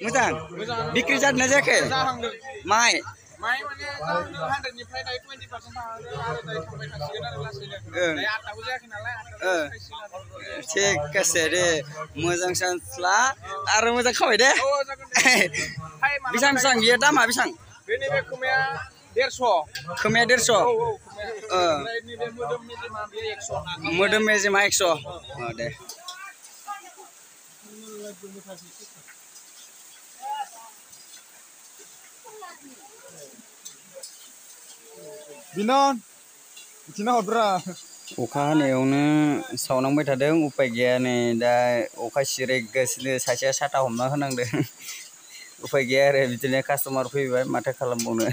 मोजां बिक्रि जादोंना जायाखै माइ माइ माने 100निफ्राय दायो 20% थांदों आरो दायो थांबाय थासिगोन आरो लासैनो दायो 8टाबो जायाखै नालाय 8टाबो ठीक আছে दे मोजां चान्स ला आरो मोजां खाबाय दे बेसां बेसां बियो दामा बेसां बेनि बे खोमाया 150 खोमाया 150 ओमफ्राय नैबे मोदोम मेजेमा बेयो 100 मोदोम मेजेमा 100 दे बिनन बिथिना हरब्रा अखा हानायावनो सावनांबाय थादों उपाय गैया नै दा अखा सिरायगासिनो सासेया साथा हमना होनांदों उपाय गैया आरो बिदिनो कास्टमार फैबाय माथो खालामबावनो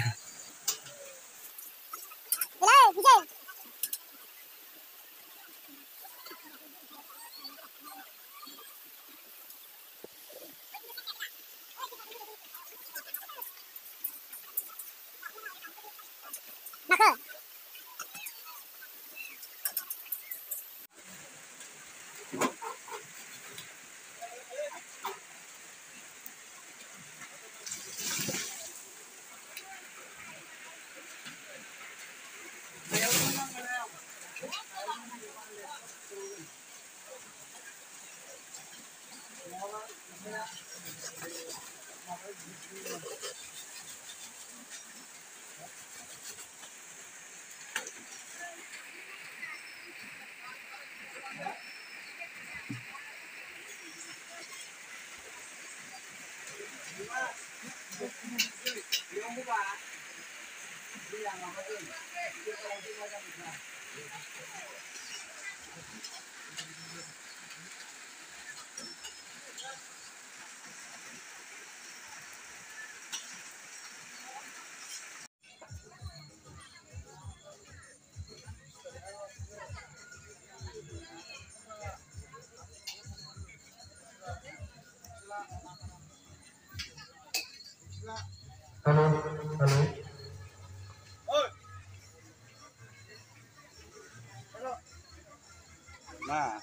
Halo, halo. Nah.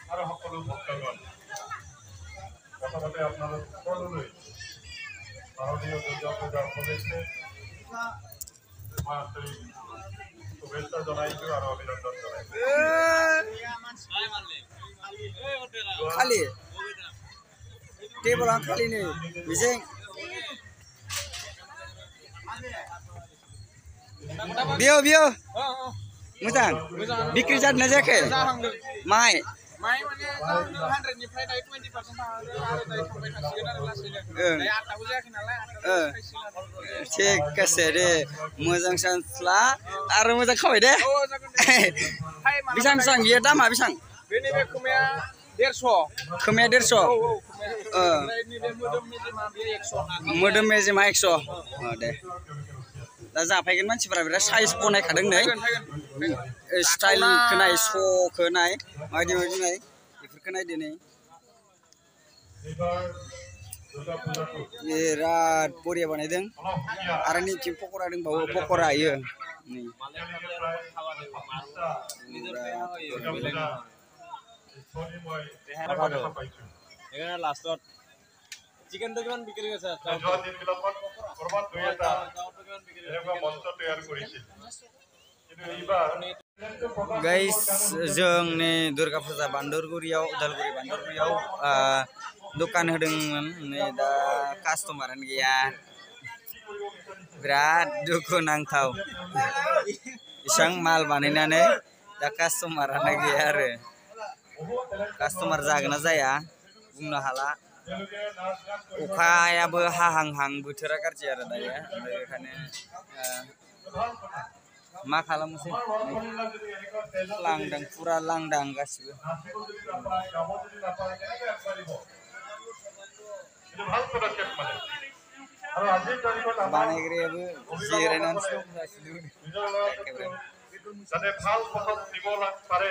আৰু সকলো ভক্তগণ প্ৰথমতে আপোনালোক সকলোলৈ ভাৰতীয় দুৰ্গা পূজাৰ উপলক্ষে মই আন্তৰিক শুভেচ্ছা জনাইছোঁ আৰু অভিনন্দন জনাইছোঁ খালি टेबल खाली नै बिजों बियो मोजां बिक्रि जादोंना जायाखै माइ माइ माने 100निफ्राय दायो 20% थांदों आरो दायो थांबाय थासिगोन आरो लासैनो दायो 8टाबो जायाखै नालाय 8टाबो ठीक আছে दे मोजां चान्स ला आरो मोजां खाबाय दे बेसां बेसां बियो दामा बेसां बेनि बे खोमाया 150 खोमाया 150 ओमफ्राय नैबे मोदोम मेजेमा बेयो 100 मोदोम मेजेमा 100 दे दा जाफायगोन मानसिफोरा बिराद साइज बनायखादों नै स्टाइल खोनाय स खोनाय माबायदि माबायदि नाय बेफोरखौ नायदो नै बिराद बरिया बानायदों आरो नैथिं पकरा दंबावो पकरा इयो नै এখানে লাস্টত চিকেনটো কিমান বিক্ৰী কৰিছে गाइस जों नै दुर्गा फुजा बान्दरगुरियाव उदालगुरि बान्दरगुरियाव दखान होदोंमोन नै दा कास्टमारानो गैया बिराद दुखु नांथाव इसां माल बानायनानै दा कास्टमारानो गैया आरो कास्टमार जागोन ना जाया बुंनो हाला अखायाबो हाहां बोथोरा गाज्रि आरो दायो ओमफ्राय बेखायनो मा खालामनोसै लांदां फुरा लांदां गासिबो बानायग्रायाबो जिरायनानैसो दंगासिनो एखेबारे যাতে ভাল পথত নিব পাৰে